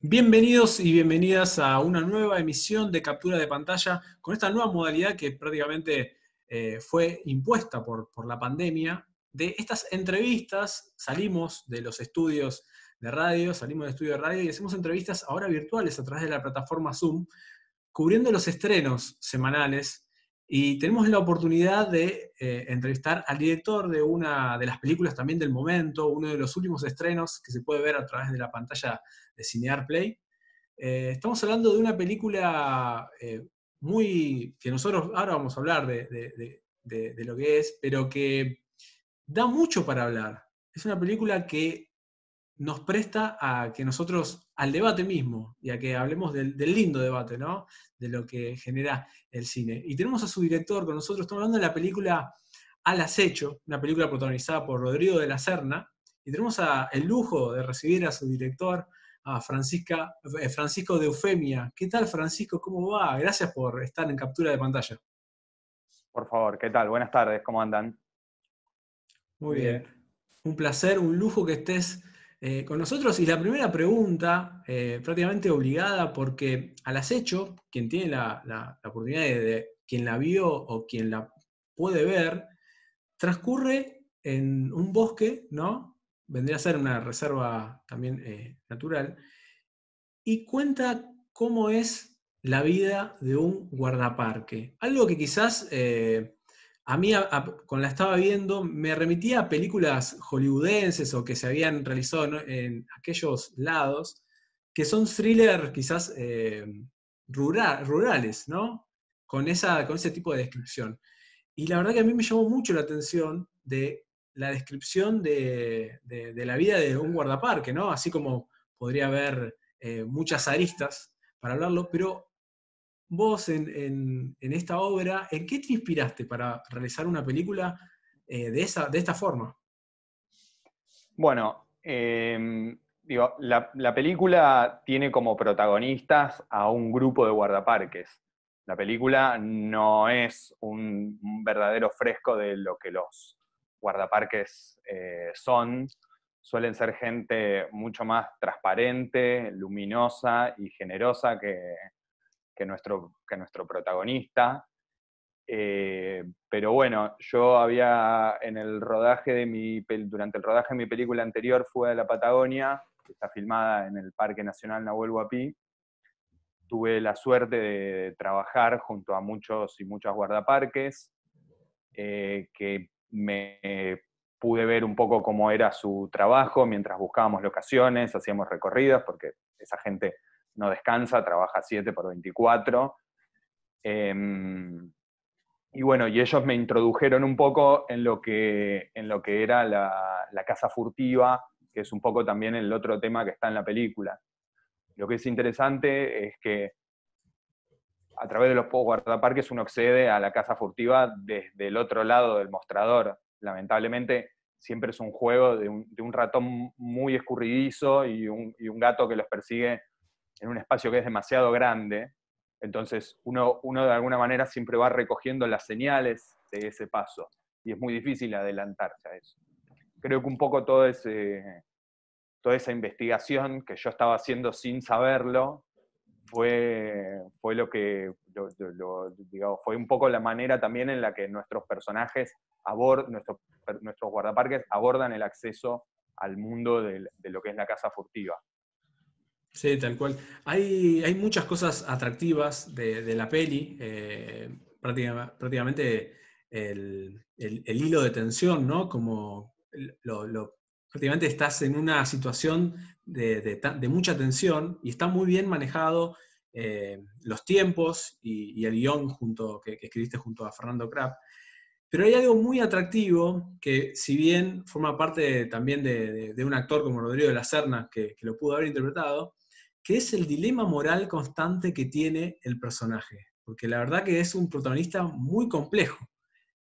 Bienvenidos y bienvenidas a una nueva emisión de captura de pantalla con esta nueva modalidad que prácticamente fue impuesta por la pandemia. De estas entrevistas salimos de los estudios de radio, salimos del estudio de radio y hacemos entrevistas ahora virtuales a través de la plataforma Zoom, cubriendo los estrenos semanales. Y tenemos la oportunidad de entrevistar al director de una de las películas también del momento, uno de los últimos estrenos que se puede ver a través de la pantalla de Cinear Play. Estamos hablando de una película que nosotros ahora vamos a hablar de lo que es, pero que da mucho para hablar. Es una película que nos presta a que nosotros, al debate mismo, y a que hablemos del lindo debate, ¿no? De lo que genera el cine. Y tenemos a su director con nosotros, estamos hablando de la película Al Acecho, una película protagonizada por Rodrigo de la Serna, y tenemos el lujo de recibir a su director, a Francisco de Eufemia. ¿Qué tal, Francisco? ¿Cómo va? Gracias por estar en captura de pantalla. Por favor, ¿qué tal? Buenas tardes, ¿cómo andan? Muy Muy bien. bien. Un placer, un lujo que estés con nosotros. Y la primera pregunta, prácticamente obligada, porque Al Acecho, quien tiene la oportunidad quien la vio o quien la puede ver, transcurre en un bosque, ¿no? Vendría a ser una reserva también natural, y cuenta cómo es la vida de un guardaparque. Algo que quizás a mí, cuando la estaba viendo, me remitía a películas hollywoodenses o que se habían realizado en aquellos lados, que son thrillers quizás rurales, ¿no? Con ese tipo de descripción. Y la verdad que a mí me llamó mucho la atención de la descripción de la vida de un guardaparque, ¿no? Así como podría haber muchas aristas para hablarlo, pero vos en esta obra, ¿en qué te inspiraste para realizar una película de esta forma? Bueno, la película tiene como protagonistas a un grupo de guardaparques. La película no es un verdadero fresco de lo que los guardaparques son. Suelen ser gente mucho más transparente, luminosa y generosa que nuestro protagonista. Pero bueno, yo había en el rodaje durante el rodaje de mi película anterior fui a la Patagonia, que está filmada en el Parque Nacional Nahuel Huapi. Tuve la suerte de trabajar junto a muchos y muchas guardaparques, que me pude ver un poco cómo era su trabajo mientras buscábamos locaciones, hacíamos recorridos, porque esa gente no descansa, trabaja 7 por 24. Y bueno, y ellos me introdujeron un poco en lo que era la casa furtiva, que es un poco también el otro tema que está en la película. Lo que es interesante es que a través de los guardaparques uno accede a la casa furtiva desde el otro lado del mostrador. Lamentablemente siempre es un juego de un ratón muy escurridizo y un gato que los persigue en un espacio que es demasiado grande. Entonces uno de alguna manera siempre va recogiendo las señales de ese paso y es muy difícil adelantarse a eso. Creo que un poco toda esa investigación que yo estaba haciendo sin saberlo fue lo que, digamos, fue un poco la manera también en la que nuestros personajes, nuestros guardaparques abordan el acceso al mundo de lo que es la casa furtiva. Sí, tal cual. Hay muchas cosas atractivas de la peli. Prácticamente el hilo de tensión, ¿no? Como prácticamente estás en una situación de mucha tensión y está muy bien manejado los tiempos y el guión que escribiste junto a Fernando Krapp. Pero hay algo muy atractivo que, si bien forma parte también de un actor como Rodrigo de la Serna, que lo pudo haber interpretado, que es el dilema moral constante que tiene el personaje. Porque la verdad que es un protagonista muy complejo.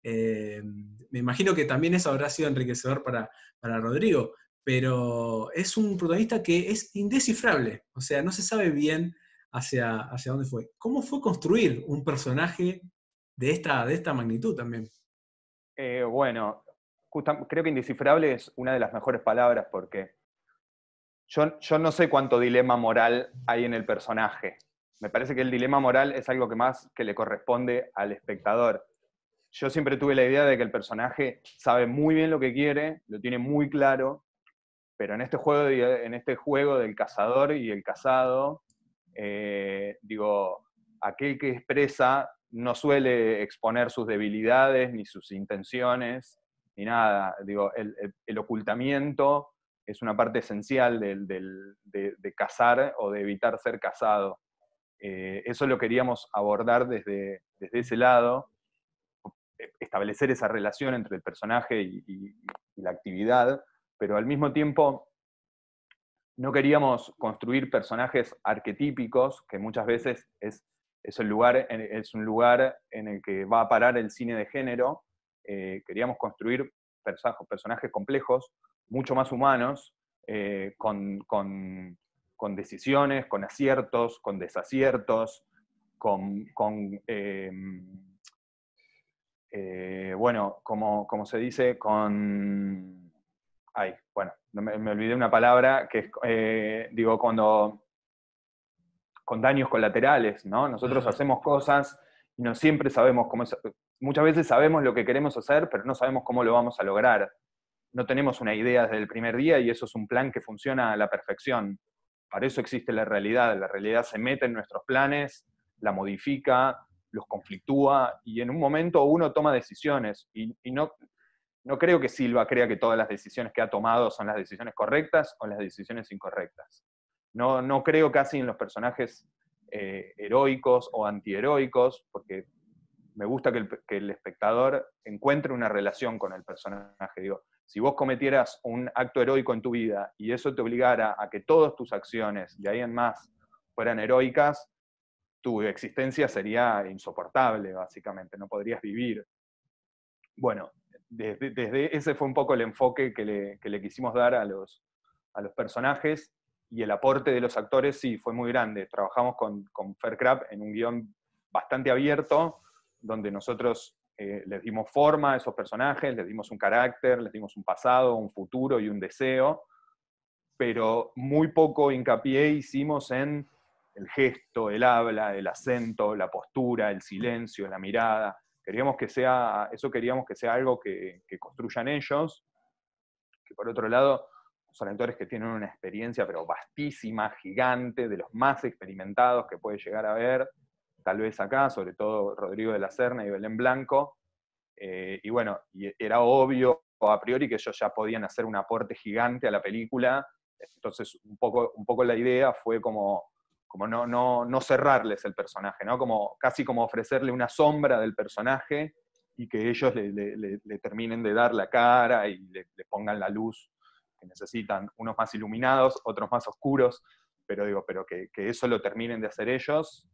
Me imagino que también eso habrá sido enriquecedor para Rodrigo, pero es un protagonista que es indescifrable, o sea, no se sabe bien hacia dónde fue. ¿Cómo fue construir un personaje de esta magnitud también? Bueno, creo que indescifrable es una de las mejores palabras porque yo no sé cuánto dilema moral hay en el personaje. Me parece que el dilema moral es algo que más que le corresponde al espectador. Yo siempre tuve la idea de que el personaje sabe muy bien lo que quiere, lo tiene muy claro, pero en este juego del cazador y el cazado, digo, aquel que expresa no suele exponer sus debilidades, ni sus intenciones, ni nada. Digo, el ocultamiento es una parte esencial de cazar o de evitar ser cazado. Eso lo queríamos abordar desde ese lado, establecer esa relación entre el personaje y la actividad, pero al mismo tiempo no queríamos construir personajes arquetípicos, que muchas veces es un lugar en el que va a parar el cine de género. Queríamos construir personajes complejos, mucho más humanos, con decisiones, con aciertos, con desaciertos, bueno, como se dice, Ay, bueno, me olvidé una palabra, que es, digo, con daños colaterales, ¿no? Nosotros hacemos cosas y no siempre sabemos cómo es. Muchas veces sabemos lo que queremos hacer, pero no sabemos cómo lo vamos a lograr. No tenemos una idea desde el primer día y eso es un plan que funciona a la perfección. Para eso existe la realidad se mete en nuestros planes, la modifica, los conflictúa y en un momento uno toma decisiones y no creo que Silva crea que todas las decisiones que ha tomado son las decisiones correctas o las decisiones incorrectas. No creo casi en los personajes heroicos o antiheroicos, porque me gusta que el espectador encuentre una relación con el personaje. Digo, si vos cometieras un acto heroico en tu vida y eso te obligara a que todas tus acciones, de ahí en más, fueran heroicas, tu existencia sería insoportable, básicamente, no podrías vivir. Bueno, desde ese fue un poco el enfoque que le quisimos dar a los personajes, y el aporte de los actores sí fue muy grande. Trabajamos con Fer Krapp en un guión bastante abierto, donde nosotros les dimos forma a esos personajes, les dimos un carácter, les dimos un pasado, un futuro y un deseo, pero muy poco hincapié hicimos en el gesto, el habla, el acento, la postura, el silencio, la mirada. Queríamos que sea algo que construyan ellos, que por otro lado son actores que tienen una experiencia pero vastísima, gigante, de los más experimentados que puede llegar a ver, tal vez acá, sobre todo Rodrigo de la Serna y Belén Blanco, y bueno, y era obvio a priori que ellos ya podían hacer un aporte gigante a la película, entonces un poco la idea fue como no cerrarles el personaje, ¿no? Casi como ofrecerle una sombra del personaje y que ellos le terminen de dar la cara y le pongan la luz que necesitan, unos más iluminados, otros más oscuros, pero que eso lo terminen de hacer ellos,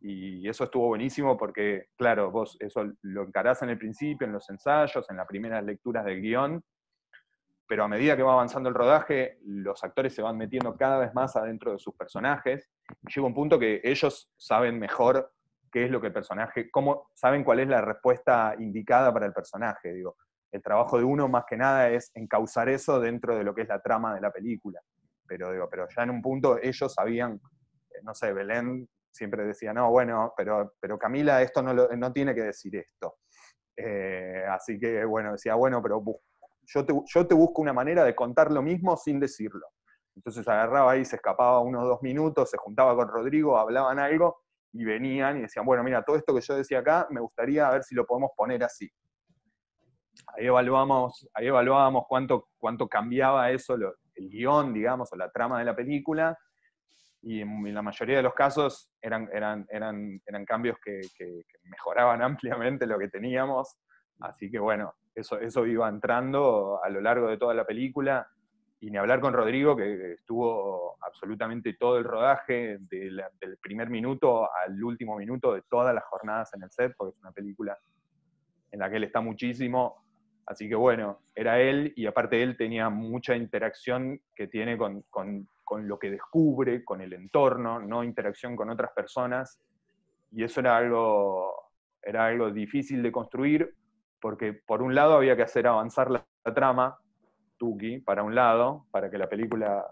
y eso estuvo buenísimo porque, claro, vos eso lo encarás en el principio, en los ensayos, en las primeras lecturas del guión, pero a medida que va avanzando el rodaje, los actores se van metiendo cada vez más adentro de sus personajes, y llega un punto que ellos saben mejor qué es lo que el personaje, saben cuál es la respuesta indicada para el personaje, digo. El trabajo de uno más que nada es encauzar eso dentro de lo que es la trama de la película. Pero ya en un punto ellos sabían, no sé, Belén siempre decía, no, bueno, pero Camila esto no tiene que decir esto. Así que, bueno, decía, bueno, pero yo te busco una manera de contar lo mismo sin decirlo. Entonces agarraba ahí, se escapaba unos 2 minutos, se juntaba con Rodrigo, hablaban algo, y venían y decían, bueno, mira, todo esto que yo decía acá, me gustaría ver si lo podemos poner así. Ahí evaluábamos cuánto cambiaba eso, el guión, digamos, o la trama de la película, y en la mayoría de los casos eran cambios que mejoraban ampliamente lo que teníamos, así que bueno, eso iba entrando a lo largo de toda la película, y ni hablar con Rodrigo, que estuvo absolutamente todo el rodaje, del primer minuto al último minuto de todas las jornadas en el set, porque es una película en la que él está muchísimo, así que bueno, era él, y aparte él tenía mucha interacción que tiene con lo que descubre, con el entorno, no interacción con otras personas, y eso era algo difícil de construir, porque por un lado había que hacer avanzar la trama, Tuki, para un lado, para que la película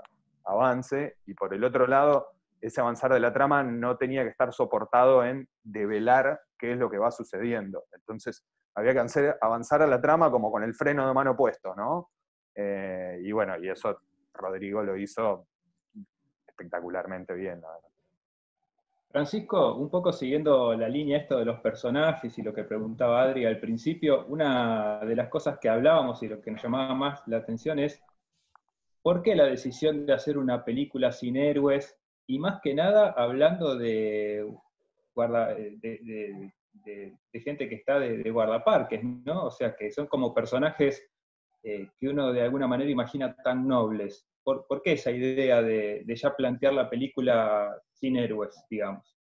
avance, y por el otro lado, ese avanzar de la trama no tenía que estar soportado en develar qué es lo que va sucediendo. Entonces, había que avanzar a la trama como con el freno de mano puesto, ¿no? Y bueno, y eso Rodrigo lo hizo espectacularmente bien, la verdad. Francisco, un poco siguiendo la línea esto de los personajes y lo que preguntaba Adri al principio, una de las cosas que hablábamos y lo que nos llamaba más la atención es ¿por qué la decisión de hacer una película sin héroes? Y más que nada hablando de, de gente que está de guardaparques, ¿no? O sea, que son como personajes que uno de alguna manera imagina tan nobles. ¿Por qué esa idea de ya plantear la película sin héroes, digamos?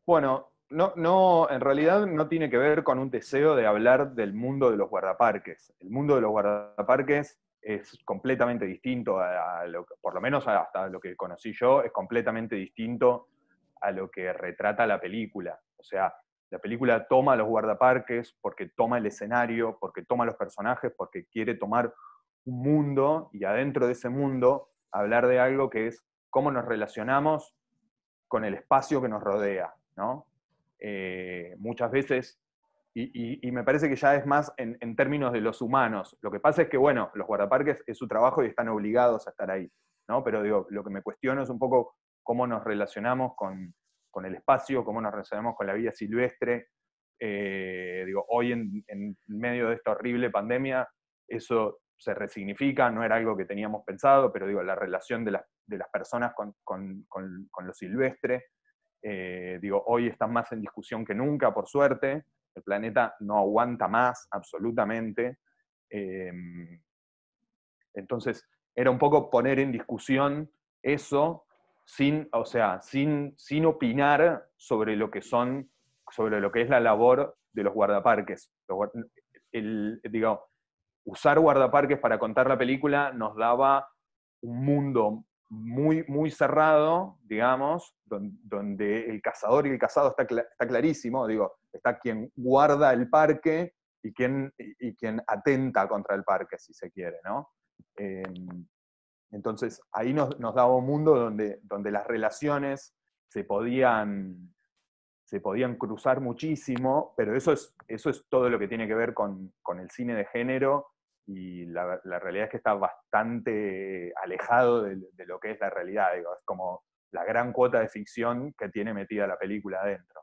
Bueno, no, en realidad no tiene que ver con un deseo de hablar del mundo de los guardaparques. El mundo de los guardaparques es completamente distinto a lo que, por lo menos hasta lo que conocí yo, es completamente distinto a lo que retrata la película. O sea, la película toma a los guardaparques porque toma el escenario, porque toma los personajes, porque quiere tomar un mundo y adentro de ese mundo hablar de algo que es cómo nos relacionamos con el espacio que nos rodea, ¿no? Muchas veces, y me parece que ya es más en términos de los humanos. Lo que pasa es que, bueno, los guardaparques es su trabajo y están obligados a estar ahí, ¿no? Pero digo, lo que me cuestiono es un poco cómo nos relacionamos con el espacio, cómo nos relacionamos con la vida silvestre. Digo, hoy en medio de esta horrible pandemia, eso se resignifica, no era algo que teníamos pensado, pero digo, la relación de las personas con lo silvestre, digo, hoy están más en discusión que nunca, por suerte, el planeta no aguanta más, absolutamente. Entonces, era un poco poner en discusión eso o sea, sin opinar sobre lo que son, sobre lo que es la labor de los guardaparques. Digo, usar guardaparques para contar la película nos daba un mundo muy, muy cerrado, digamos, donde el cazador y el cazado está clarísimo, digo, está quien guarda el parque y quien atenta contra el parque, si se quiere, ¿no? Entonces, ahí nos daba un mundo donde las relaciones se podían cruzar muchísimo, pero eso es todo lo que tiene que ver con el cine de género, y la realidad es que está bastante alejado de lo que es la realidad. Digo, es como la gran cuota de ficción que tiene metida la película adentro.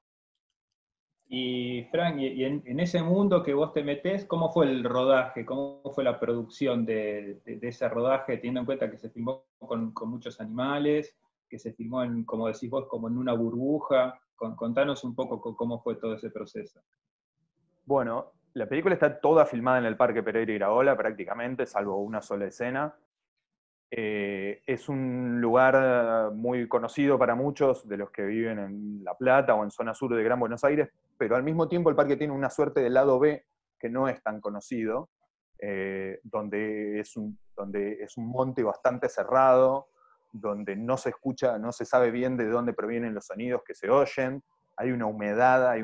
Y Frank, en ese mundo que vos te metés, ¿cómo fue el rodaje? ¿Cómo fue la producción de ese rodaje, teniendo en cuenta que se filmó con muchos animales, que se filmó, como decís vos, como en una burbuja? Contanos un poco cómo fue todo ese proceso. Bueno, la película está toda filmada en el Parque Pereira Iraola, prácticamente, salvo una sola escena. Es un lugar muy conocido para muchos de los que viven en La Plata o en zona sur de Gran Buenos Aires, pero al mismo tiempo el parque tiene una suerte de lado B que no es tan conocido, donde es un monte bastante cerrado, donde no se escucha, no se sabe bien de dónde provienen los sonidos que se oyen, hay una humedad,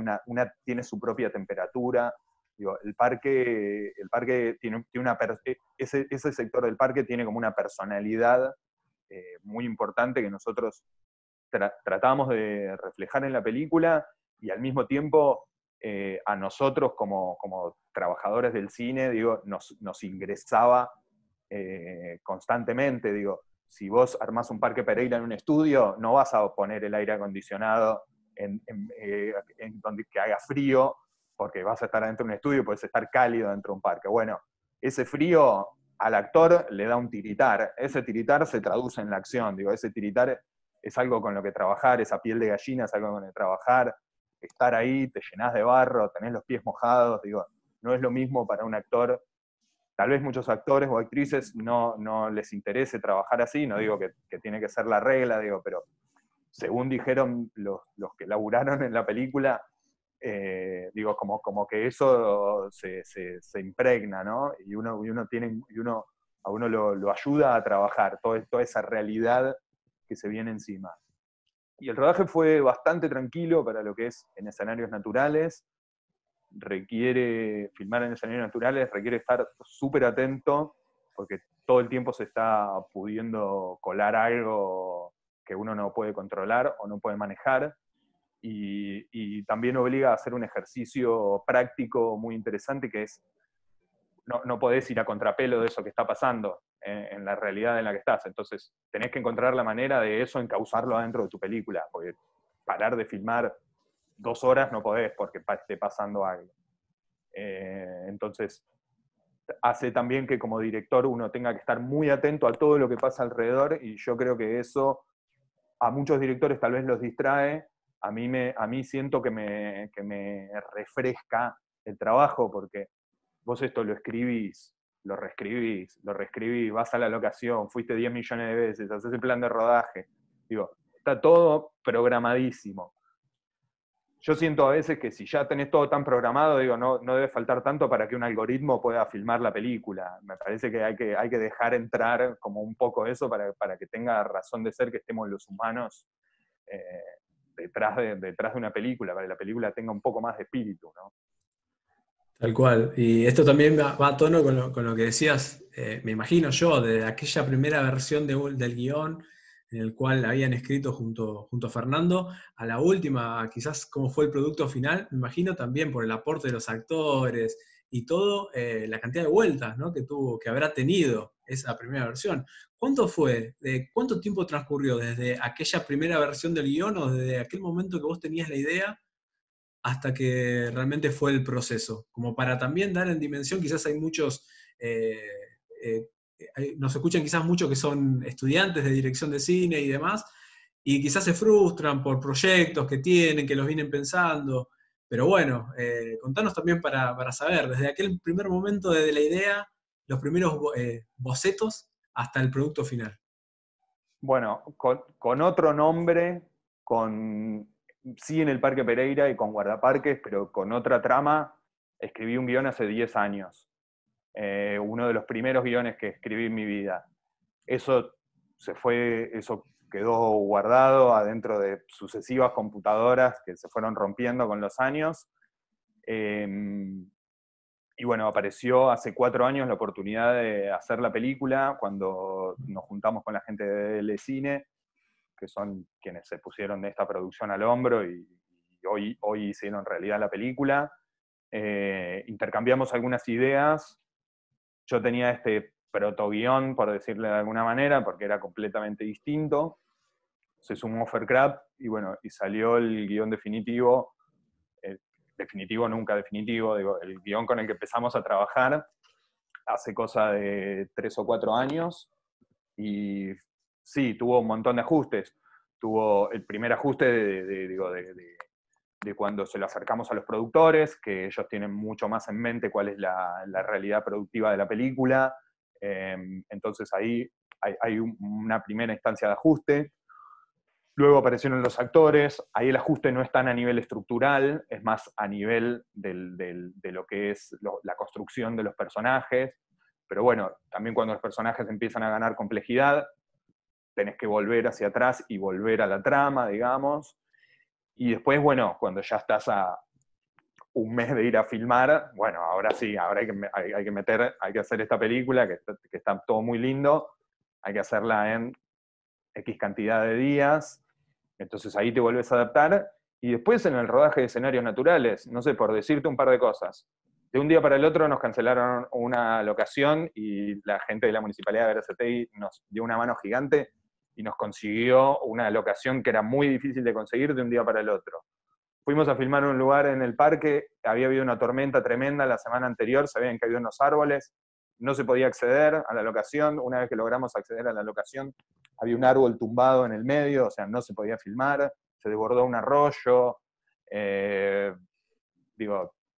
tiene su propia temperatura. Digo, el parque tiene ese sector del parque tiene como una personalidad muy importante que nosotros tratamos de reflejar en la película, y al mismo tiempo a nosotros como trabajadores del cine, digo, nos ingresaba constantemente. Digo, si vos armás un Parque Pereira en un estudio, no vas a poner el aire acondicionado en donde que haga frío, porque vas a estar dentro de un estudio y puedes estar cálido dentro de un parque. Bueno, ese frío al actor le da un tiritar. Ese tiritar se traduce en la acción. Digo, ese tiritar es algo con lo que trabajar, esa piel de gallina es algo con lo que trabajar. Estar ahí, te llenás de barro, tenés los pies mojados. Digo, no es lo mismo para un actor. Tal vez muchos actores o actrices no les interese trabajar así, no digo que tiene que ser la regla, digo, pero según dijeron los que laburaron en la película, digo, como que eso se impregna, ¿no? Y a uno lo ayuda a trabajar, toda esa realidad que se viene encima. Y el rodaje fue bastante tranquilo para lo que es en escenarios naturales. Filmar en escenarios naturales requiere estar súper atento porque todo el tiempo se está pudiendo colar algo que uno no puede controlar o no puede manejar, y también obliga a hacer un ejercicio práctico muy interesante, que es, no podés ir a contrapelo de eso que está pasando en la realidad en la que estás. Entonces tenés que encontrar la manera de eso encauzarlo adentro de tu película, porque parar de filmar 2 horas no podés porque esté pasando algo. Entonces hace también que como director uno tenga que estar muy atento a todo lo que pasa alrededor, y yo creo que eso a muchos directores tal vez los distrae. A mí siento que me refresca el trabajo, porque vos esto lo escribís, lo reescribís, vas a la locación, fuiste 10 millones de veces, haces el plan de rodaje. Digo, está todo programadísimo. Yo siento a veces que si ya tenés todo tan programado, digo, no debe faltar tanto para que un algoritmo pueda filmar la película. Me parece que hay que dejar entrar como un poco eso para que tenga razón de ser que estemos los humanos detrás de una película, para que la película tenga un poco más de espíritu, ¿no? Tal cual. Y esto también va a tono con lo que decías, me imagino yo, de aquella primera versión del guión en el cual habían escrito junto a Fernando, a la última, quizás cómo fue el producto final, me imagino también por el aporte de los actores y todo, la cantidad de vueltas, ¿no?, que habrá tenido esa primera versión. ¿Cuánto fue? ¿Cuánto tiempo transcurrió desde aquella primera versión del guión o desde aquel momento que vos tenías la idea hasta que realmente fue el proceso? Como para también dar en dimensión, quizás hay muchos, eh, eh, nos escuchan quizás muchos que son estudiantes de dirección de cine y demás, y quizás se frustran por proyectos que tienen, que los vienen pensando, pero bueno, contanos también para saber, desde aquel primer momento de la idea, los primeros bocetos, hasta el producto final. Bueno, con otro nombre, sí en el Parque Pereira y con guardaparques, pero con otra trama, escribí un guión hace 10 años. Uno de los primeros guiones que escribí en mi vida. Eso quedó guardado adentro de sucesivas computadoras que se fueron rompiendo con los años. Y bueno, apareció hace 4 años la oportunidad de hacer la película, cuando nos juntamos con la gente de Cine, que son quienes se pusieron de esta producción al hombro y hoy hicieron realidad la película. Intercambiamos algunas ideas. Yo tenía este protoguión, por decirle de alguna manera, porque era completamente distinto. Se sumó Faircraft y bueno, y salió el guión definitivo, definitivo nunca definitivo, digo, el guión con el que empezamos a trabajar hace cosa de 3 o 4 años, y sí, tuvo un montón de ajustes. Tuvo el primer ajuste de cuando se lo acercamos a los productores, que ellos tienen mucho más en mente cuál es la realidad productiva de la película. Entonces ahí hay una primera instancia de ajuste. Luego aparecieron los actores, ahí el ajuste no es tan a nivel estructural, es más a nivel de lo que es la construcción de los personajes. Pero bueno, también cuando los personajes empiezan a ganar complejidad, tenés que volver hacia atrás y volver a la trama, digamos. Y después, bueno, cuando ya estás a un mes de ir a filmar, bueno, ahora sí, ahora hay que hacer esta película, que está todo muy lindo, hay que hacerla en X cantidad de días, entonces ahí te vuelves a adaptar, y después en el rodaje de escenarios naturales, no sé, por decirte un par de cosas. De un día para el otro nos cancelaron una locación y la gente de la Municipalidad de Berazategui nos dio una mano gigante y nos consiguió una locación que era muy difícil de conseguir de un día para el otro. Fuimos a filmar un lugar en el parque, había habido una tormenta tremenda la semana anterior, se habían caído unos árboles, no se podía acceder a la locación. Una vez que logramos acceder a la locación, había un árbol tumbado en el medio, o sea, no se podía filmar, se desbordó un arroyo,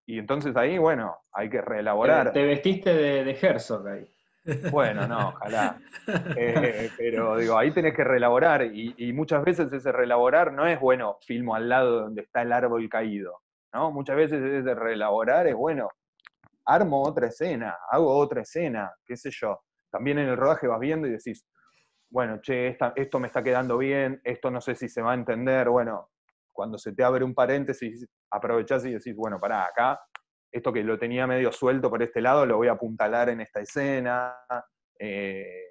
y entonces ahí, bueno, hay que reelaborar. Te vestiste de Herzog ahí. Bueno, no, ojalá. Pero digo, ahí tenés que reelaborar, y muchas veces ese reelaborar no es, bueno, filmo al lado donde está el árbol caído, ¿no? Muchas veces ese reelaborar es, bueno, armo otra escena, hago otra escena, qué sé yo. También en el rodaje vas viendo y decís, bueno, che, esto me está quedando bien, esto no sé si se va a entender. Bueno, cuando se te abre un paréntesis, aprovechás y decís, bueno, pará, acá, esto que lo tenía medio suelto por este lado, lo voy a apuntalar en esta escena. Eh,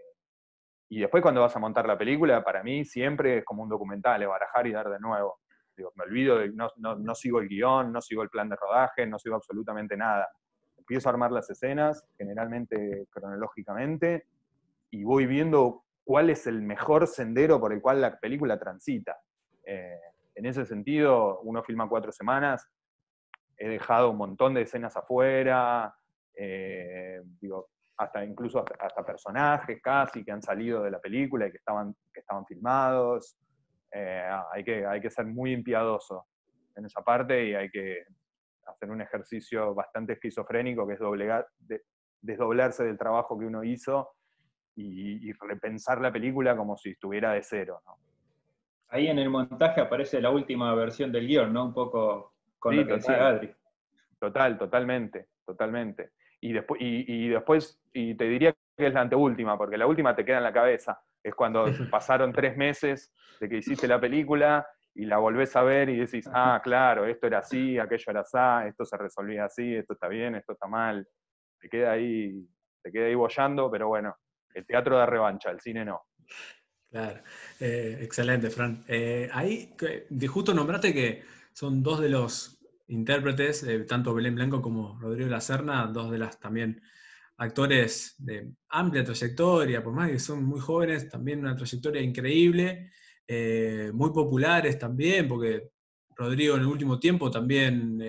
y después cuando vas a montar la película, para mí siempre es como un documental, es barajar y dar de nuevo. Digo, me olvido, no sigo el guión, no sigo el plan de rodaje, no sigo absolutamente nada. Empiezo a armar las escenas, generalmente cronológicamente, y voy viendo cuál es el mejor sendero por el cual la película transita. En ese sentido, uno filma 4 semanas, he dejado un montón de escenas afuera, digo, incluso hasta personajes casi que han salido de la película y que estaban filmados. Hay que ser muy impiadoso en esa parte y hay que hacer un ejercicio bastante esquizofrénico que es desdoblarse del trabajo que uno hizo y repensar la película como si estuviera de cero, ¿no? Ahí en el montaje aparece la última versión del guión, ¿no? Un poco con Sí, lo que decía Adri. Totalmente. Y te diría que es la anteúltima, porque la última te queda en la cabeza. Es cuando pasaron 3 meses de que hiciste la película y la volvés a ver y decís, ah, claro, esto era así, aquello era así, esto se resolvía así, esto está bien, esto está mal. Te queda ahí boyando, pero bueno, el teatro da revancha, el cine no. Claro, excelente, Fran. Ahí justo nombraste que son dos de los intérpretes, tanto Belén Blanco como Rodrigo La Serna, dos de las también actores de amplia trayectoria, por más que son muy jóvenes, también una trayectoria increíble, muy populares también, porque Rodrigo en el último tiempo también,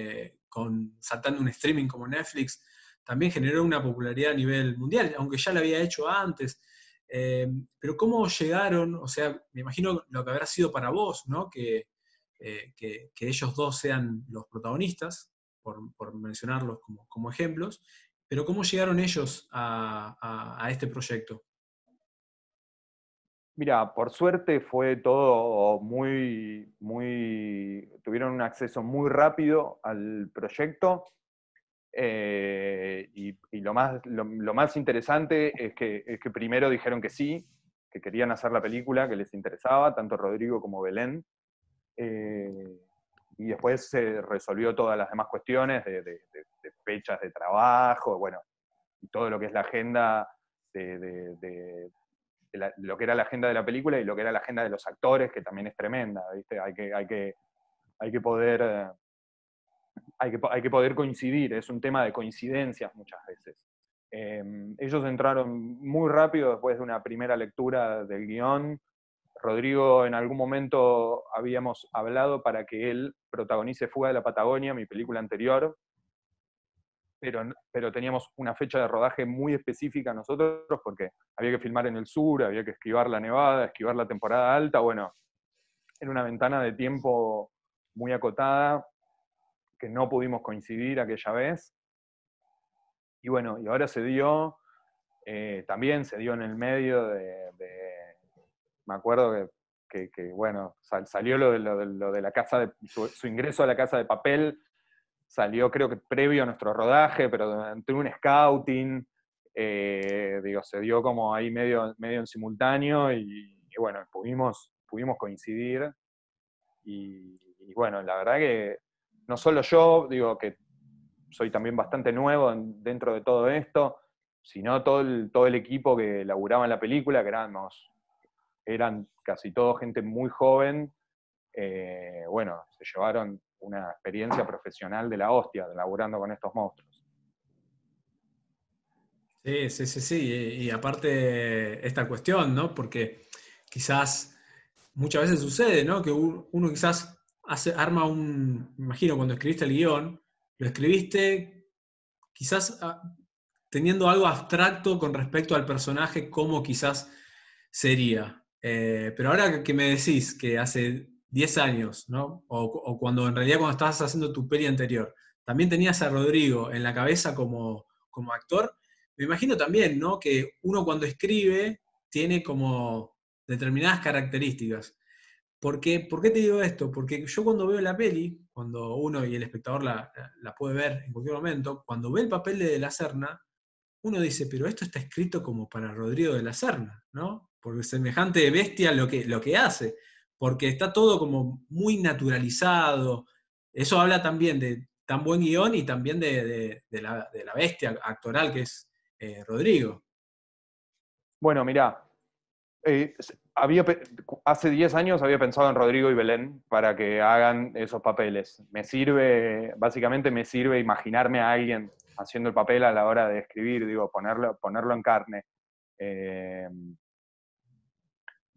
saltando un streaming como Netflix, también generó una popularidad a nivel mundial, aunque ya lo había hecho antes. Pero ¿cómo llegaron? O sea, me imagino lo que habrá sido para vos, ¿no? Que ellos dos sean los protagonistas, por mencionarlos como ejemplos, pero ¿cómo llegaron ellos a este proyecto? Mira, por suerte fue todo tuvieron un acceso muy rápido al proyecto. Y lo más interesante es que primero dijeron que sí, que querían hacer la película, que les interesaba, tanto Rodrigo como Belén. Y después se resolvió todas las demás cuestiones de fechas de trabajo, bueno, y todo lo que es la agenda lo que era la agenda de la película y lo que era la agenda de los actores, que también es tremenda, ¿viste? Hay que poder hay que poder coincidir, es un tema de coincidencias muchas veces. Ellos entraron muy rápido después de una primera lectura del guión. Rodrigo, en algún momento habíamos hablado para que él protagonice Fuga de la Patagonia, mi película anterior, pero teníamos una fecha de rodaje muy específica nosotros, porque había que filmar en el sur, había que esquivar la nevada, esquivar la temporada alta, bueno, era una ventana de tiempo muy acotada, que no pudimos coincidir aquella vez. Y bueno, y ahora se dio, también se dio en el medio me acuerdo que bueno, salió lo de la casa, su ingreso a la Casa de Papel, salió creo que previo a nuestro rodaje, pero durante un scouting, digo, se dio como ahí medio en simultáneo y bueno, pudimos coincidir y bueno, la verdad que no solo yo, digo que soy también bastante nuevo dentro de todo esto, sino todo el equipo que laburaba en la película, que eran casi todo gente muy joven, bueno, se llevaron una experiencia profesional de la hostia, laburando con estos monstruos. Sí. Y aparte esta cuestión, ¿no? Porque quizás muchas veces sucede, ¿no? Que uno quizás me imagino cuando escribiste el guión, lo escribiste quizás teniendo algo abstracto con respecto al personaje, como quizás sería. Pero ahora que me decís que hace 10 años, ¿no? O cuando en realidad cuando estabas haciendo tu peli anterior, también tenías a Rodrigo en la cabeza como actor, me imagino también, ¿no? Que uno cuando escribe tiene como determinadas características. ¿Por qué te digo esto? Porque yo cuando veo la peli, cuando uno y el espectador la puede ver en cualquier momento, cuando ve el papel de la Serna, uno dice, pero esto está escrito como para Rodrigo de la Serna, ¿no? Porque semejante bestia lo que hace, porque está todo como muy naturalizado. Eso habla también de tan buen guión y también de la bestia actoral que es Rodrigo. Bueno, mirá, eh, hace 10 años había pensado en Rodrigo y Belén para que hagan esos papeles. Básicamente me sirve imaginarme a alguien haciendo el papel a la hora de escribir, digo, ponerlo en carne. Eh,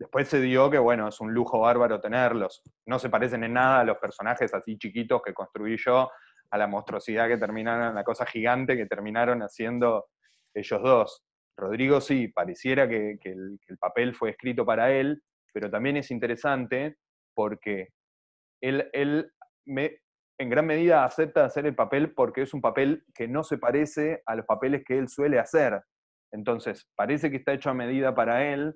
Después se dio que, bueno, es un lujo bárbaro tenerlos. No se parecen en nada a los personajes así chiquitos que construí yo, a la monstruosidad que terminaron, a la cosa gigante que terminaron haciendo ellos dos. Rodrigo sí, pareciera que el papel fue escrito para él, pero también es interesante porque él en gran medida acepta hacer el papel porque es un papel que no se parece a los papeles que él suele hacer. Entonces, parece que está hecho a medida para él,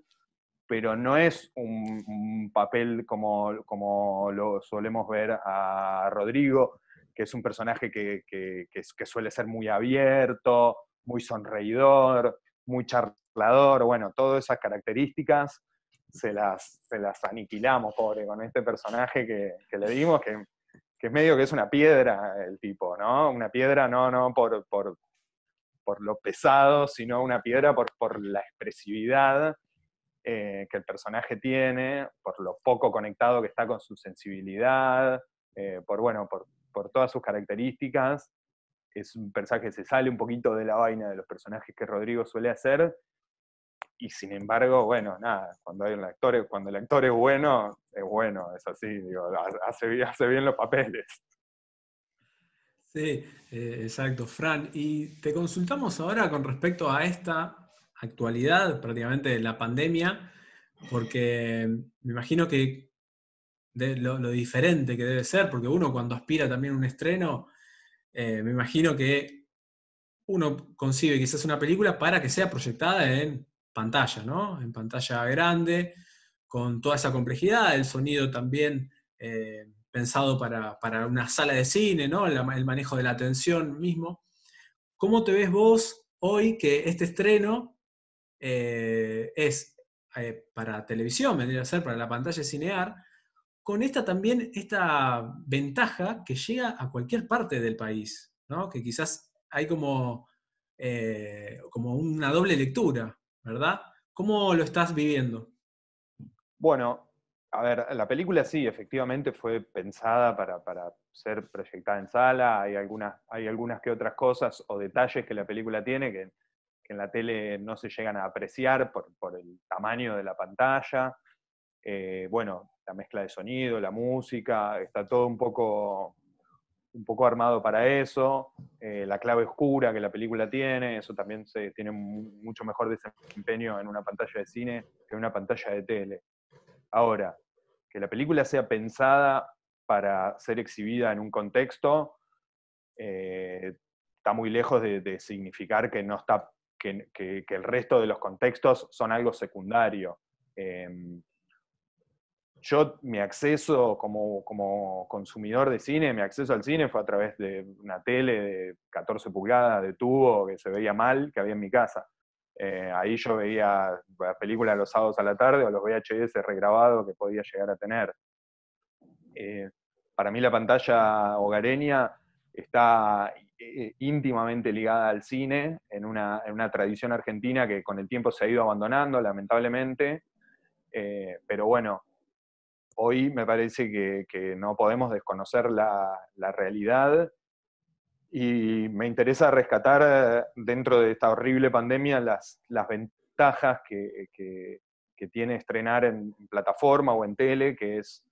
pero no es un papel como lo solemos ver a Rodrigo, que es un personaje que suele ser muy abierto, muy sonreidor, muy charlador. Bueno, todas esas características se las aniquilamos, pobre, con este personaje que le dimos, que es medio que es una piedra el tipo, ¿no? Una piedra no por lo pesado, sino una piedra por la expresividad que el personaje tiene, por lo poco conectado que está con su sensibilidad, por todas sus características. Es un personaje que se sale un poquito de la vaina de los personajes que Rodrigo suele hacer, y sin embargo, bueno, nada, cuando el actor es bueno, es así, digo, hace bien los papeles. Sí, exacto, Fran. Y te consultamos ahora con respecto a esta actualidad, prácticamente de la pandemia, porque me imagino que de lo diferente que debe ser, porque uno cuando aspira también a un estreno, me imagino que uno concibe quizás una película para que sea proyectada en pantalla, ¿no? En pantalla grande, con toda esa complejidad, el sonido también pensado para una sala de cine, ¿no? El manejo de la atención mismo. ¿Cómo te ves vos hoy que este estreno es para televisión, vendría a ser para la pantalla de Cinear, con esta ventaja que llega a cualquier parte del país, ¿no? Que quizás hay como una doble lectura, ¿verdad? ¿Cómo lo estás viviendo? Bueno, a ver, la película sí, efectivamente fue pensada para ser proyectada en sala. Hay algunas que otras cosas o detalles que la película tiene que en la tele no se llegan a apreciar por el tamaño de la pantalla. Bueno, la mezcla de sonido, la música, está todo un poco armado para eso. La clave oscura que la película tiene, eso también tiene mucho mejor desempeño en una pantalla de cine que en una pantalla de tele. Ahora, que la película sea pensada para ser exhibida en un contexto, está muy lejos de significar que no está, que el resto de los contextos son algo secundario. Yo, mi acceso como consumidor de cine, mi acceso al cine fue a través de una tele de 14 pulgadas de tubo que se veía mal, que había en mi casa. Ahí yo veía las películas los sábados a la tarde o los VHS regrabados que podía llegar a tener. Para mí la pantalla hogareña está íntimamente ligada al cine, en una tradición argentina que con el tiempo se ha ido abandonando, lamentablemente. Pero bueno, hoy me parece que no podemos desconocer la realidad, y me interesa rescatar dentro de esta horrible pandemia las ventajas que tiene estrenar en plataforma o en tele, que es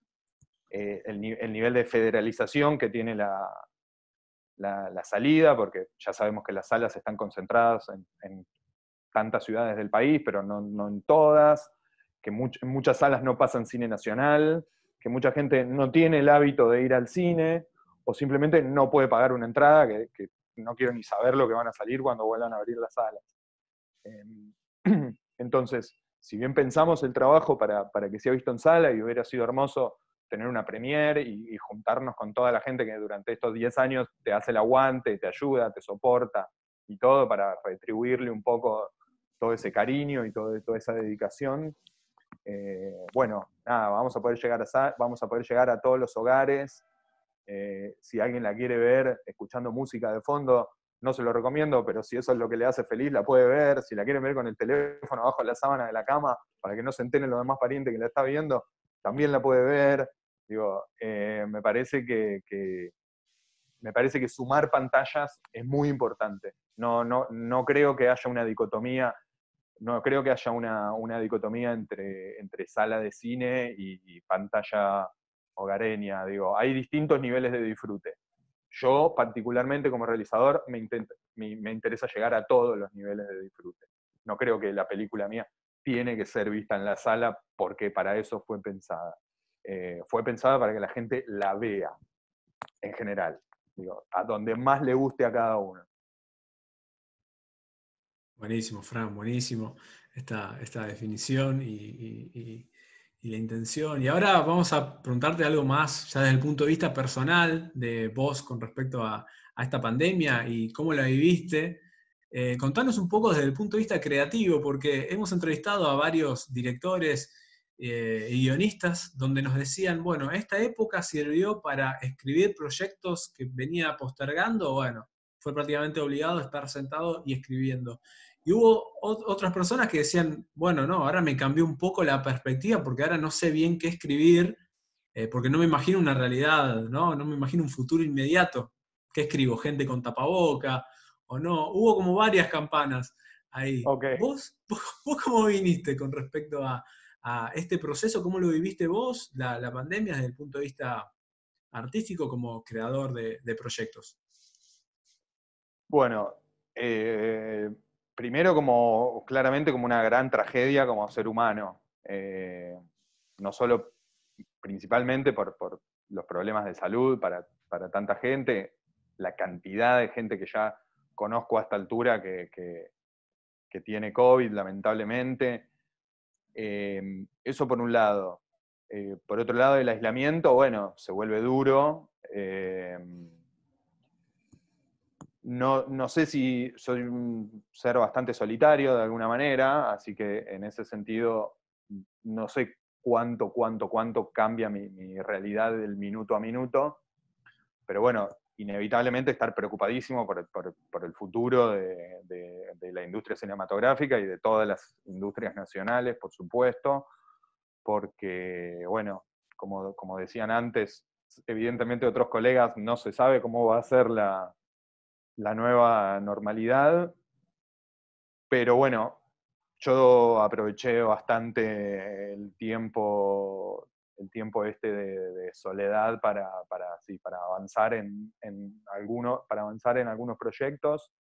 el nivel de federalización que tiene la salida, porque ya sabemos que las salas están concentradas en tantas ciudades del país, pero no en todas, que en muchas salas no pasan cine nacional, que mucha gente no tiene el hábito de ir al cine, o simplemente no puede pagar una entrada, que no quiero ni saber lo que van a salir cuando vuelvan a abrir las salas. Entonces, si bien pensamos el trabajo para que sea visto en sala, y hubiera sido hermoso tener una premiere y juntarnos con toda la gente que durante estos 10 años te hace el aguante, te ayuda, te soporta y todo, para retribuirle un poco todo ese cariño y toda esa dedicación. Bueno, nada, vamos a poder llegar a todos los hogares. Si alguien la quiere ver escuchando música de fondo, no se lo recomiendo, pero si eso es lo que le hace feliz, la puede ver. Si la quieren ver con el teléfono abajo de la sábana de la cama, para que no se enteren los demás parientes que la está viendo, también la puede ver. Digo, me parece que sumar pantallas es muy importante. No creo que haya una dicotomía, no creo que haya una dicotomía entre sala de cine y pantalla hogareña. Digo, hay distintos niveles de disfrute. Yo, particularmente como realizador, me interesa llegar a todos los niveles de disfrute. No creo que la película mía tiene que ser vista en la sala porque para eso fue pensada. Fue pensada para que la gente la vea, en general. Digo, a donde más le guste a cada uno. Buenísimo, Fran, buenísimo esta definición y la intención. Y ahora vamos a preguntarte algo más, ya desde el punto de vista personal de vos con respecto a esta pandemia y cómo la viviste. Contanos un poco desde el punto de vista creativo, porque hemos entrevistado a varios directores y guionistas donde nos decían, bueno, esta época sirvió para escribir proyectos que venía postergando, bueno, fue prácticamente obligado a estar sentado y escribiendo. Y hubo otras personas que decían, bueno, no, ahora me cambió un poco la perspectiva porque ahora no sé bien qué escribir, porque no me imagino una realidad, ¿no? No me imagino un futuro inmediato. ¿Qué escribo? ¿Gente con tapaboca? ¿O no? Hubo como varias campanas ahí. Ok. ¿Vos cómo viniste con respecto a este proceso? ¿Cómo lo viviste vos, la pandemia, desde el punto de vista artístico como creador de proyectos? Bueno, primero claramente como una gran tragedia como ser humano. No solo principalmente por los problemas de salud para tanta gente, la cantidad de gente que ya conozco a esta altura que tiene COVID, lamentablemente. Eso por un lado. Por otro lado, el aislamiento, bueno, se vuelve duro. No sé si soy un ser bastante solitario de alguna manera, así que en ese sentido no sé cuánto cambia mi realidad del minuto a minuto, pero bueno, inevitablemente estar preocupadísimo por el futuro de la industria cinematográfica y de todas las industrias nacionales, por supuesto, porque, bueno, como decían antes, evidentemente otros colegas no se sabe cómo va a ser la nueva normalidad, pero bueno, yo aproveché bastante el tiempo este de soledad para avanzar para avanzar en algunos proyectos.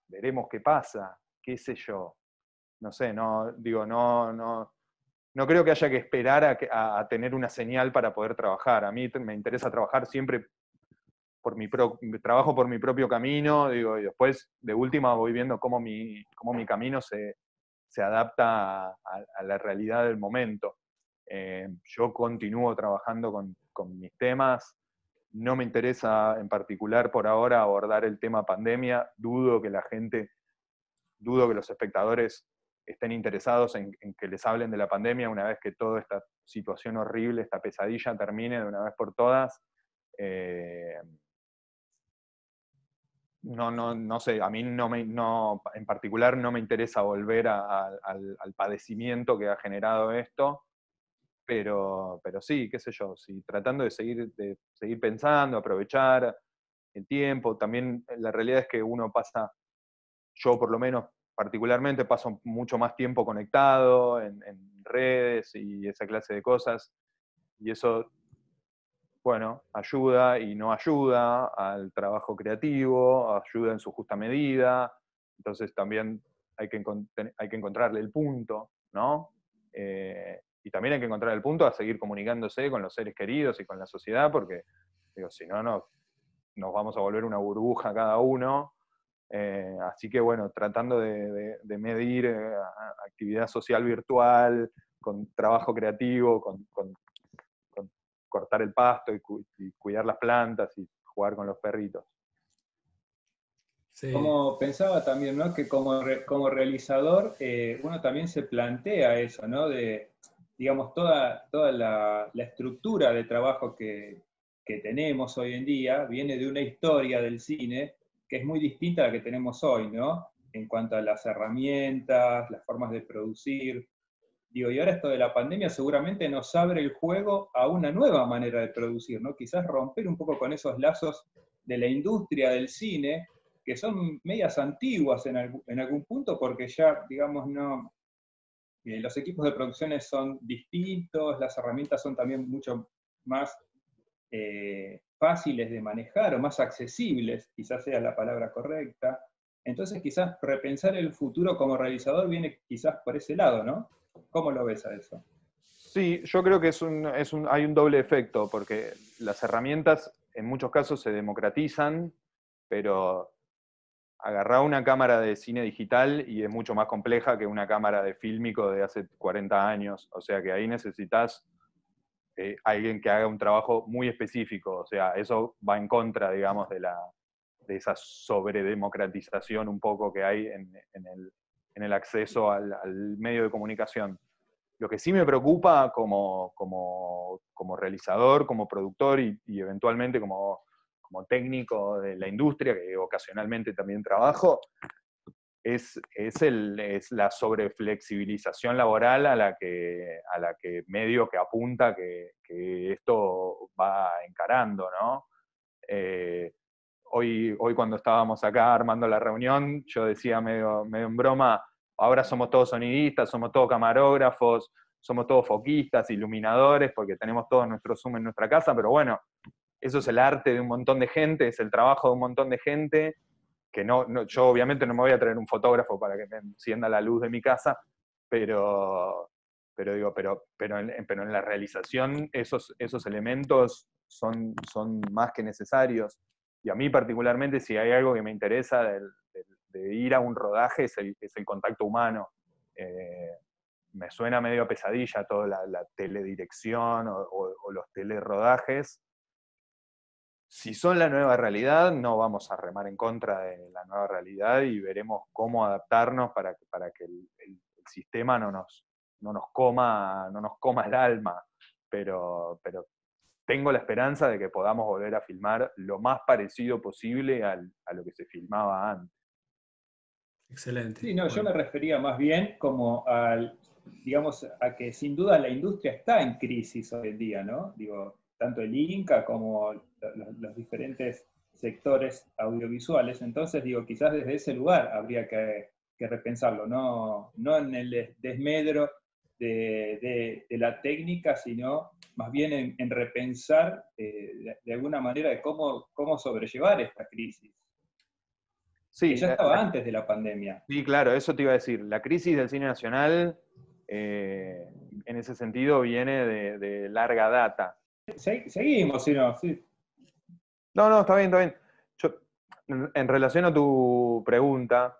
Veremos qué pasa, qué sé yo. No sé, no creo que haya que esperar a tener una señal para poder trabajar. A mí me interesa trabajar siempre trabajo por mi propio camino, digo, y después de última voy viendo cómo mi camino se adapta a la realidad del momento. Yo continúo trabajando con mis temas, no me interesa en particular por ahora abordar el tema pandemia, dudo que los espectadores estén interesados en que les hablen de la pandemia una vez que toda esta situación horrible, esta pesadilla termine de una vez por todas. No sé, a mí en particular no me interesa volver al padecimiento que ha generado esto, pero sí, qué sé yo, sí, tratando de seguir pensando, aprovechar el tiempo. También la realidad es que yo por lo menos particularmente paso mucho más tiempo conectado en redes y esa clase de cosas, y eso, bueno, ayuda y no ayuda al trabajo creativo, ayuda en su justa medida, entonces también hay que encontrarle el punto, ¿no? Y también hay que encontrar el punto a seguir comunicándose con los seres queridos y con la sociedad, porque, digo, si no, nos vamos a volver una burbuja cada uno. Así que bueno, tratando de medir actividad social virtual, con trabajo creativo, con cortar el pasto y cuidar las plantas y jugar con los perritos. Sí. Como pensaba también, ¿no? Que como realizador uno también se plantea eso, ¿no? De, digamos, toda la estructura de trabajo que que tenemos hoy en día viene de una historia del cine que es muy distinta a la que tenemos hoy, ¿no? En cuanto a las herramientas, las formas de producir. Digo, y ahora esto de la pandemia seguramente nos abre el juego a una nueva manera de producir, ¿no? Quizás romper un poco con esos lazos de la industria del cine, que son medias antiguas en algún punto, porque ya, digamos, no, los equipos de producciones son distintos, las herramientas son también mucho más fáciles de manejar o más accesibles, quizás sea la palabra correcta. Entonces quizás repensar el futuro como realizador viene quizás por ese lado, ¿no? ¿Cómo lo ves a eso? Sí, yo creo que hay un doble efecto, porque las herramientas en muchos casos se democratizan, pero agarrar una cámara de cine digital y es mucho más compleja que una cámara de fílmico de hace 40 años. O sea que ahí necesitas alguien que haga un trabajo muy específico. O sea, eso va en contra, digamos, de esa sobredemocratización un poco que hay en el acceso al medio de comunicación. Lo que sí me preocupa como realizador, como productor y eventualmente como técnico de la industria, que ocasionalmente también trabajo, es la sobreflexibilización laboral a la que medio que apunta que esto va encarando, ¿no? Hoy cuando estábamos acá armando la reunión, yo decía medio en broma, ahora somos todos sonidistas, somos todos camarógrafos, somos todos foquistas, iluminadores, porque tenemos todo nuestro Zoom en nuestra casa, pero bueno, eso es el arte de un montón de gente, es el trabajo de un montón de gente, que yo obviamente no me voy a traer un fotógrafo para que me encienda la luz de mi casa, pero en la realización esos elementos son más que necesarios. Y a mí particularmente, si hay algo que me interesa de ir a un rodaje, es el contacto humano. Me suena medio a pesadilla toda la teledirección o los telerodajes. Si son la nueva realidad, no vamos a remar en contra de la nueva realidad y veremos cómo adaptarnos para que el sistema no nos coma el alma. Pero tengo la esperanza de que podamos volver a filmar lo más parecido posible a lo que se filmaba antes. Excelente. Sí, no, yo Bueno. me refería más bien como digamos, a que sin duda la industria está en crisis hoy en día, ¿no? Digo, tanto el Inca como los diferentes sectores audiovisuales. Entonces, digo, quizás desde ese lugar habría que repensarlo, no en el desmedro de la técnica, sino más bien en repensar de alguna manera de cómo sobrellevar esta crisis, que Sí, ya estaba antes de la pandemia. sí, claro, eso te iba a decir. La crisis del cine nacional, en ese sentido, viene de larga data. Seguimos, si no, sí. No, está bien, está bien. Yo, en relación a tu pregunta,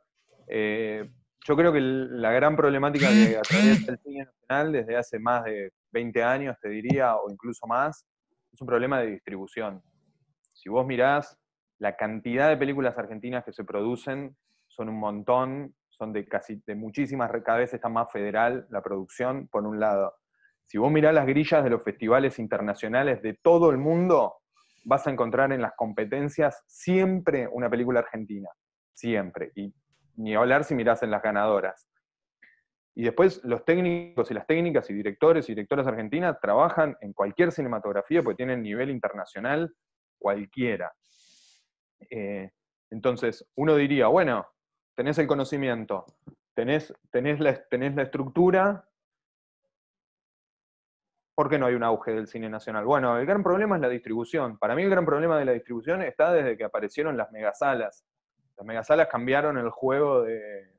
yo creo que la gran problemática que atraviesa el cine nacional desde hace más de 20 años, te diría, o incluso más, es un problema de distribución. Si vos mirás, la cantidad de películas argentinas que se producen son un montón, son de muchísimas, cada vez está más federal la producción, por un lado. Si vos mirás las grillas de los festivales internacionales de todo el mundo, vas a encontrar en las competencias siempre una película argentina, siempre. Y ni hablar si mirás en las ganadoras. Y después los técnicos y las técnicas y directores y directoras argentinas trabajan en cualquier cinematografía porque tienen nivel internacional cualquiera. Entonces, uno diría, bueno, tenés el conocimiento, tenés la estructura, ¿por qué no hay un auge del cine nacional? Bueno, el gran problema es la distribución. Para mí el gran problema de la distribución está desde que aparecieron las megasalas. Las megasalas cambiaron el juego de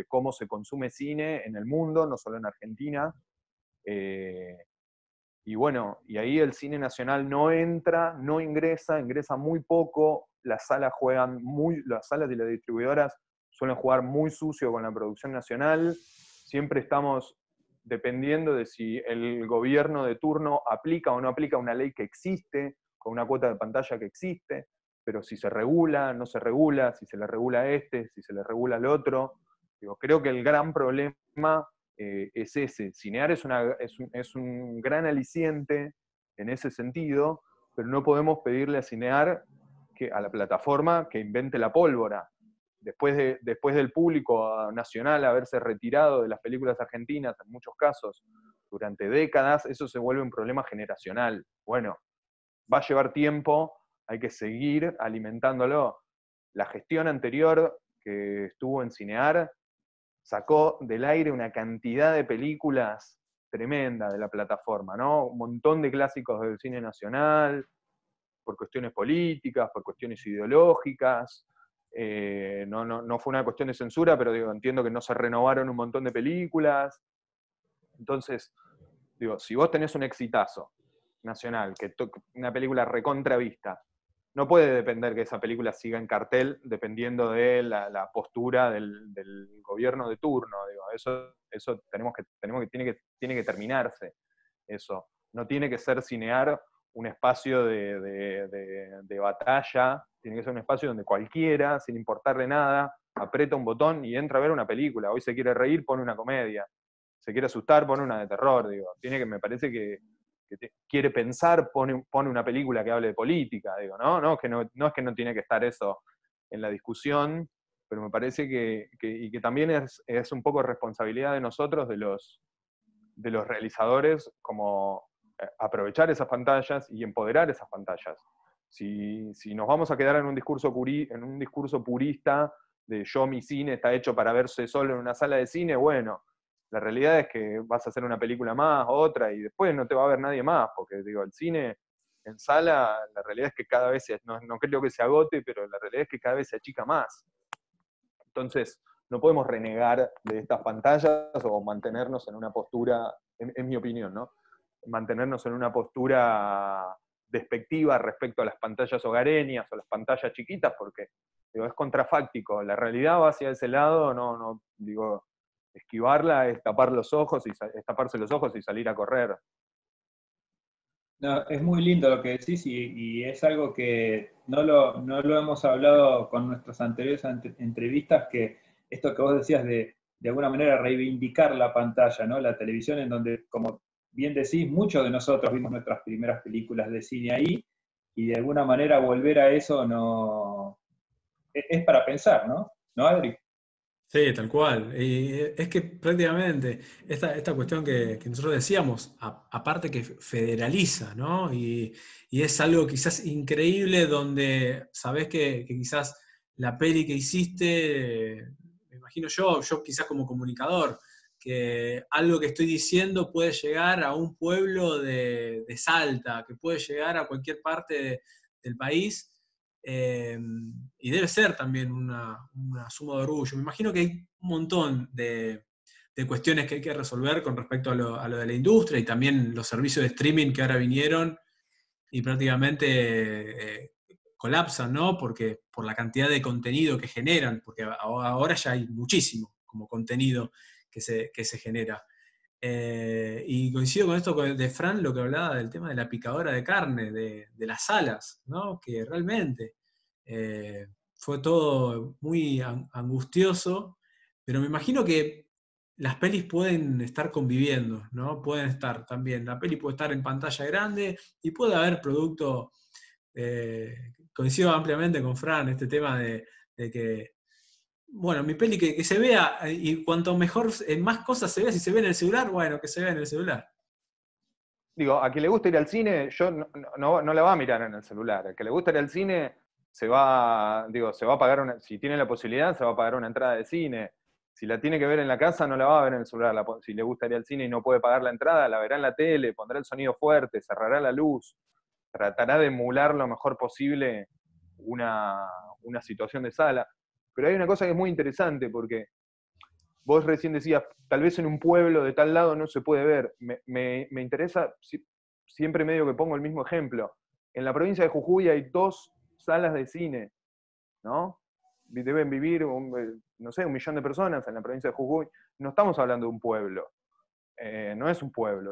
cómo se consume cine en el mundo, no solo en Argentina. Y bueno, y ahí el cine nacional no ingresa muy poco, las salas y las distribuidoras suelen jugar muy sucio con la producción nacional, siempre estamos dependiendo de si el gobierno de turno aplica o no aplica una ley que existe, con una cuota de pantalla que existe, pero si se regula, no se regula, si se le regula a si se le regula al otro. Digo, creo que el gran problema es ese. Cinear es un gran aliciente, en ese sentido, pero no podemos pedirle a Cinear, a la plataforma, que invente la pólvora. Después del público nacional haberse retirado de las películas argentinas, en muchos casos, durante décadas, eso se vuelve un problema generacional. Bueno, va a llevar tiempo, hay que seguir alimentándolo. La gestión anterior que estuvo en Cinear sacó del aire una cantidad de películas tremenda de la plataforma, ¿no? Un montón de clásicos del cine nacional, por cuestiones políticas, por cuestiones ideológicas. No fue una cuestión de censura, pero digo, entiendo que no se renovaron un montón de películas. Entonces, digo, si vos tenés un exitazo nacional, una película recontravista, no puede depender que esa película siga en cartel dependiendo de la postura del gobierno de turno. Digo, eso tiene que terminarse. Eso. No tiene que ser Cinear un espacio de batalla, tiene que ser un espacio donde cualquiera, sin importarle nada, aprieta un botón y entra a ver una película. Hoy se quiere reír, pone una comedia. Se quiere asustar, pone una de terror. Digo. Me parece que quiere pensar, pone una película que hable de política, digo, ¿no? No es que no tiene que estar eso en la discusión, pero me parece que también es un poco responsabilidad de nosotros, de los realizadores, como aprovechar esas pantallas y empoderar esas pantallas. Si nos vamos a quedar en un discurso purista de mi cine está hecho para verse solo en una sala de cine, bueno, la realidad es que vas a hacer una película más, otra, y después no te va a ver nadie más, porque digo, el cine en sala, la realidad es que cada vez, no creo que se agote, pero la realidad es que cada vez se achica más. Entonces, no podemos renegar de estas pantallas o mantenernos en una postura, en mi opinión, ¿no? Mantenernos en una postura despectiva respecto a las pantallas hogareñas o las pantallas chiquitas, porque digo, es contrafáctico. La realidad va hacia ese lado, digo, esquivarla es taparse los ojos y salir a correr. No, es muy lindo lo que decís y es algo que no lo hemos hablado con nuestras anteriores entrevistas, que esto que vos decías de alguna manera reivindicar la pantalla, ¿no? La televisión, en donde, como bien decís, muchos de nosotros vimos nuestras primeras películas de cine ahí, y de alguna manera volver a eso es para pensar, ¿no? ¿No, Adri? Sí, tal cual. Y es que prácticamente esta cuestión que nosotros decíamos, aparte que federaliza, ¿no? Y es algo quizás increíble donde sabés que quizás la peli que hiciste, me imagino yo quizás como comunicador, que algo que estoy diciendo puede llegar a un pueblo de Salta, que puede llegar a cualquier parte del país. eh, y debe ser también una suma de orgullo. Me imagino que hay un montón de cuestiones que hay que resolver con respecto a lo de la industria y también los servicios de streaming que ahora vinieron y prácticamente colapsan, ¿no? Porque por la cantidad de contenido que generan, porque ahora ya hay muchísimo como contenido que se genera. Y coincido con esto de Fran, lo que hablaba del tema de la picadora de carne, de las alas, ¿no? Que realmente fue todo muy angustioso, pero me imagino que las pelis pueden estar conviviendo, ¿no? Pueden estar también, la peli puede estar en pantalla grande y puede haber producto, coincido ampliamente con Fran, este tema de que bueno, mi peli que se vea, y cuanto mejor, más cosas se vea, si se ve en el celular, bueno, que se vea en el celular. Digo, a quien le gusta ir al cine, no la va a mirar en el celular. A que le gusta ir al cine, se va a pagar si tiene la posibilidad, se va a pagar una entrada de cine. Si la tiene que ver en la casa, no la va a ver en el celular. Si le gusta ir al cine y no puede pagar la entrada, la verá en la tele, pondrá el sonido fuerte, cerrará la luz, tratará de emular lo mejor posible una situación de sala. Pero hay una cosa que es muy interesante, porque vos recién decías, tal vez en un pueblo de tal lado no se puede ver. Me interesa, siempre medio que pongo el mismo ejemplo. En la provincia de Jujuy hay 2 salas de cine, ¿no? Deben vivir, no sé, 1 millón de personas en la provincia de Jujuy. No estamos hablando de un pueblo. No es un pueblo,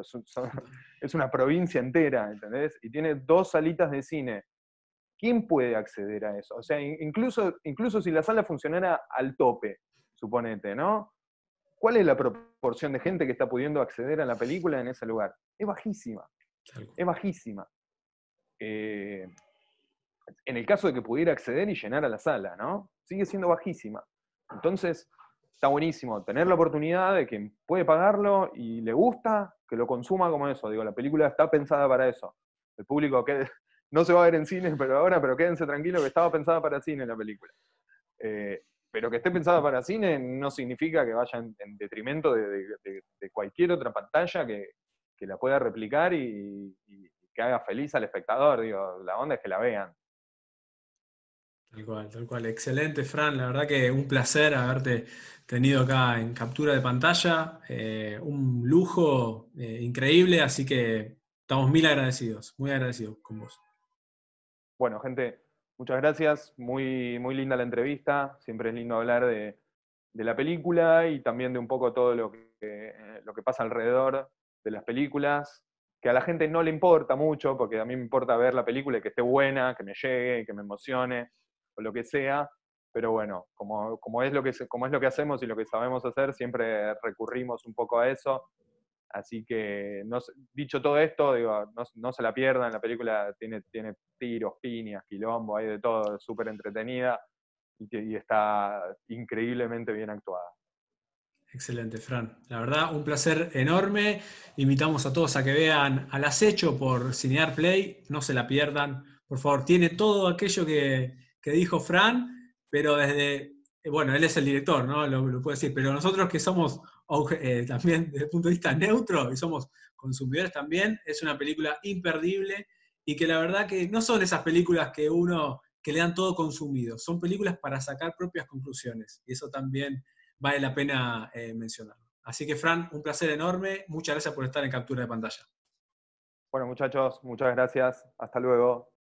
es una provincia entera, ¿entendés? Y tiene 2 salitas de cine. ¿Quién puede acceder a eso? O sea, incluso si la sala funcionara al tope, suponete, ¿no? ¿Cuál es la proporción de gente que está pudiendo acceder a la película en ese lugar? Es bajísima. Es bajísima. En el caso de que pudiera acceder y llenar a la sala, ¿no? Sigue siendo bajísima. Entonces, está buenísimo tener la oportunidad de quien puede pagarlo y le gusta, que lo consuma como eso. Digo, la película está pensada para eso. El público que no se va a ver en cine pero quédense tranquilos que estaba pensada para cine la película. Pero que esté pensada para cine no significa que vaya en detrimento de cualquier otra pantalla que la pueda replicar y que haga feliz al espectador. Digo, la onda es que la vean. Tal cual, tal cual. Excelente, Fran. La verdad que un placer haberte tenido acá en captura de pantalla. Un lujo increíble, así que estamos muy agradecidos con vos. Bueno, gente, muchas gracias. Muy, muy linda la entrevista. Siempre es lindo hablar de la película y también de un poco todo lo que pasa alrededor de las películas, que a la gente no le importa mucho, porque a mí me importa ver la película y que esté buena, que me llegue, que me emocione, o lo que sea. Pero bueno, como es lo que hacemos y lo que sabemos hacer, siempre recurrimos un poco a eso. Así que, dicho todo esto, digo, no se la pierdan, la película tiene tiros, piñas, quilombo, hay de todo, es súper entretenida y está increíblemente bien actuada. Excelente, Fran. La verdad, un placer enorme. Invitamos a todos a que vean Al Acecho por Cinear Play. No se la pierdan. Por favor, tiene todo aquello que dijo Fran, pero bueno, él es el director, ¿no? Lo puedo decir, pero nosotros que somos también desde el punto de vista neutro y somos consumidores también, es una película imperdible y que la verdad que no son esas películas que le dan todo consumido. Son películas para sacar propias conclusiones. Y eso también vale la pena mencionarlo. Así que, Fran, un placer enorme. Muchas gracias por estar en captura de pantalla. Bueno, muchachos, muchas gracias. Hasta luego.